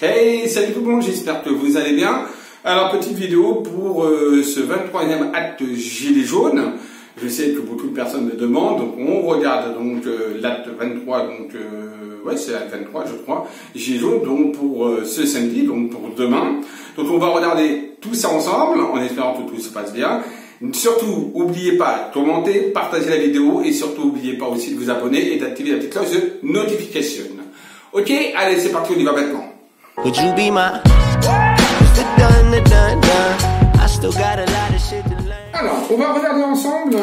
Hey, salut tout le monde, j'espère que vous allez bien. Alors, petite vidéo pour ce 23e acte Gilets jaunes. Je sais que beaucoup de personnes me demandent, donc on regarde donc l'acte 23, donc ouais c'est l'acte 23 je crois, Gilets jaunes, donc pour ce samedi, donc pour demain. Donc on va regarder tout ça ensemble, en espérant que tout se passe bien. Surtout, n'oubliez pas de commenter, partager la vidéo et surtout n'oubliez pas aussi de vous abonner et d'activer la petite cloche de notification. Ok, allez c'est parti, on y va maintenant. Would you be my... Alors, on va regarder ensemble,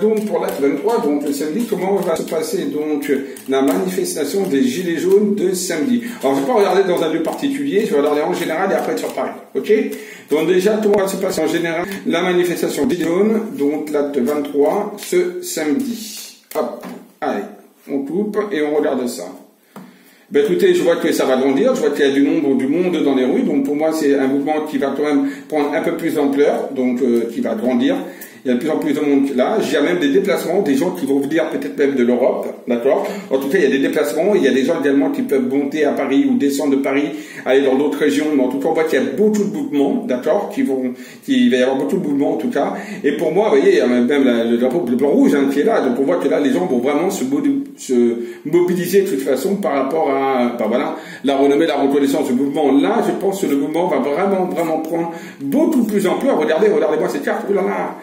donc pour l'acte 23, donc le samedi, comment va se passer donc la manifestation des Gilets jaunes de samedi. Alors, je ne vais pas regarder dans un lieu particulier, je vais regarder en général et après sur Paris, ok? Donc déjà, comment va se passer en général la manifestation des Gilets jaunes, donc l'acte 23, ce samedi. Hop, allez, on coupe et on regarde ça. Ben écoutez, je vois que ça va grandir, je vois qu'il y a du monde dans les rues, donc pour moi c'est un mouvement qui va quand même prendre un peu plus d'ampleur, donc qui va grandir. Il y a de plus en plus de monde là. Il y a même des déplacements, des gens qui vont venir peut-être même de l'Europe, d'accord. En tout cas, il y a des déplacements. Il y a des gens également qui peuvent monter à Paris ou descendre de Paris, aller dans d'autres régions. Mais en tout cas, on voit qu'il y a beaucoup de mouvements, d'accord, il va y avoir beaucoup de mouvements en tout cas. Et pour moi, vous voyez, il y a même le drapeau, le blanc rouge qui est là. Donc on voit que là, les gens vont vraiment se mobiliser de toute façon par rapport à, ben voilà, la renommée, la reconnaissance du mouvement. Là, je pense que le mouvement va vraiment prendre beaucoup plus d'ampleur. Regardez-moi cette carte. Ouh là là.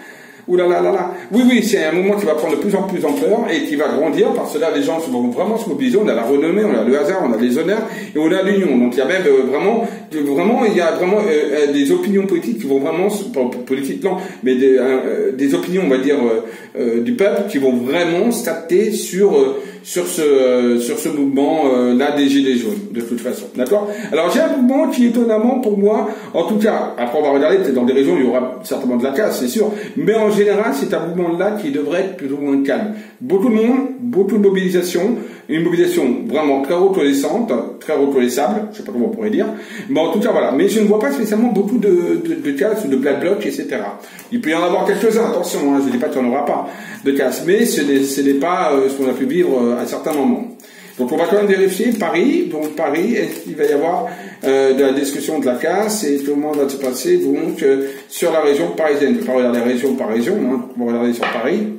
Ouh là là là là. Oui, c'est un mouvement qui va prendre de plus en plus d'ampleur et qui va grandir parce que là, les gens vont vraiment se mobiliser. On a la renommée, on a le hasard, on a les honneurs et on a l'union. Donc, il y a même il y a vraiment des opinions politiques qui vont vraiment, politiques non, mais des opinions, on va dire, du peuple qui vont vraiment s'adapter sur ce mouvement là des Gilets jaunes, de toute façon. D'accord? Alors, j'ai un mouvement qui, étonnamment, pour moi, en tout cas, après on va regarder, peut-être dans des régions, il y aura certainement de la casse, c'est sûr, mais en général, c'est un mouvement là qui devrait être plus ou moins calme. Beaucoup de monde, beaucoup de mobilisation, une mobilisation vraiment très reconnaissante, très reconnaissable, je sais pas comment on pourrait dire, mais en tout cas, voilà. Mais je ne vois pas spécialement beaucoup de casse, de black bloc, etc. Il peut y en avoir quelques-uns, attention, hein, je ne dis pas qu'il n'y en aura pas de casse, mais ce n'est pas ce qu'on a pu vivre à certains moments. Donc on va quand même vérifier Paris. Donc Paris, est-ce qu'il va y avoir de la discussion de la casse et comment va se passer donc sur la région parisienne. Je ne vais pas regarder région par région, hein, on va regarder sur Paris.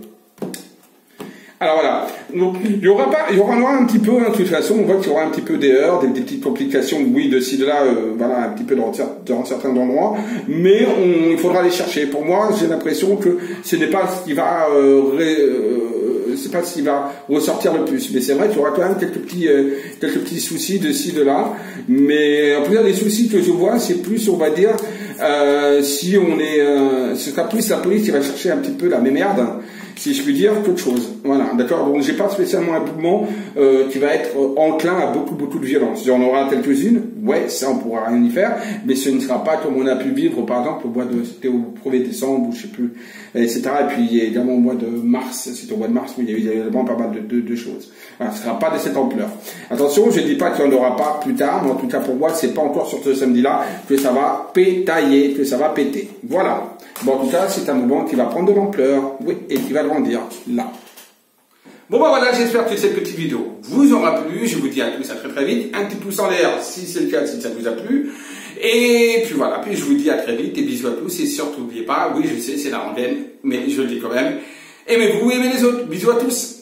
Alors voilà, donc il y aura un petit peu, hein, de toute façon, on voit qu'il y aura un petit peu des heurts, des petites complications, oui, de ci, de là, voilà, un petit peu dans certains endroits, mais il faudra les chercher. Pour moi, j'ai l'impression que ce n'est pas ce qui va c'est pas ce qui va ressortir le plus, mais c'est vrai qu'il y aura quand même quelques petits soucis de ci, de là, mais en plus les soucis que je vois, c'est plus, on va dire, si on est, ce sera plus la police qui va chercher un petit peu la mémerde, si je puis dire, qu'autre chose. Voilà, d'accord. Donc j'ai pas spécialement un mouvement qui va être enclin à beaucoup de violence. Il y en aura quelques-unes, ouais, ça on pourra rien y faire, mais ce ne sera pas comme on a pu vivre, par exemple, c'était au 1er décembre, ou je sais plus, etc. Et puis également au mois de mars, c'était au mois de mars, où il y a eu également pas mal de choses. Voilà, ce ne sera pas de cette ampleur. Attention, je ne dis pas qu'il n'y en aura pas plus tard, mais en tout cas pour moi, c'est pas encore sur ce samedi-là que ça va pétailler, que ça va péter. Voilà. Bon, en tout cas, c'est un mouvement qui va prendre de l'ampleur, oui, et qui va grandir, là. Bon ben voilà, j'espère que cette petite vidéo vous aura plu. Je vous dis à tous à très vite. Un petit pouce en l'air si c'est le cas, si ça vous a plu. Et puis voilà, puis je vous dis à très vite et bisous à tous. Et surtout, n'oubliez pas, oui je sais, c'est la rengaine, mais je le dis quand même. Aimez-vous, aimez les autres. Bisous à tous.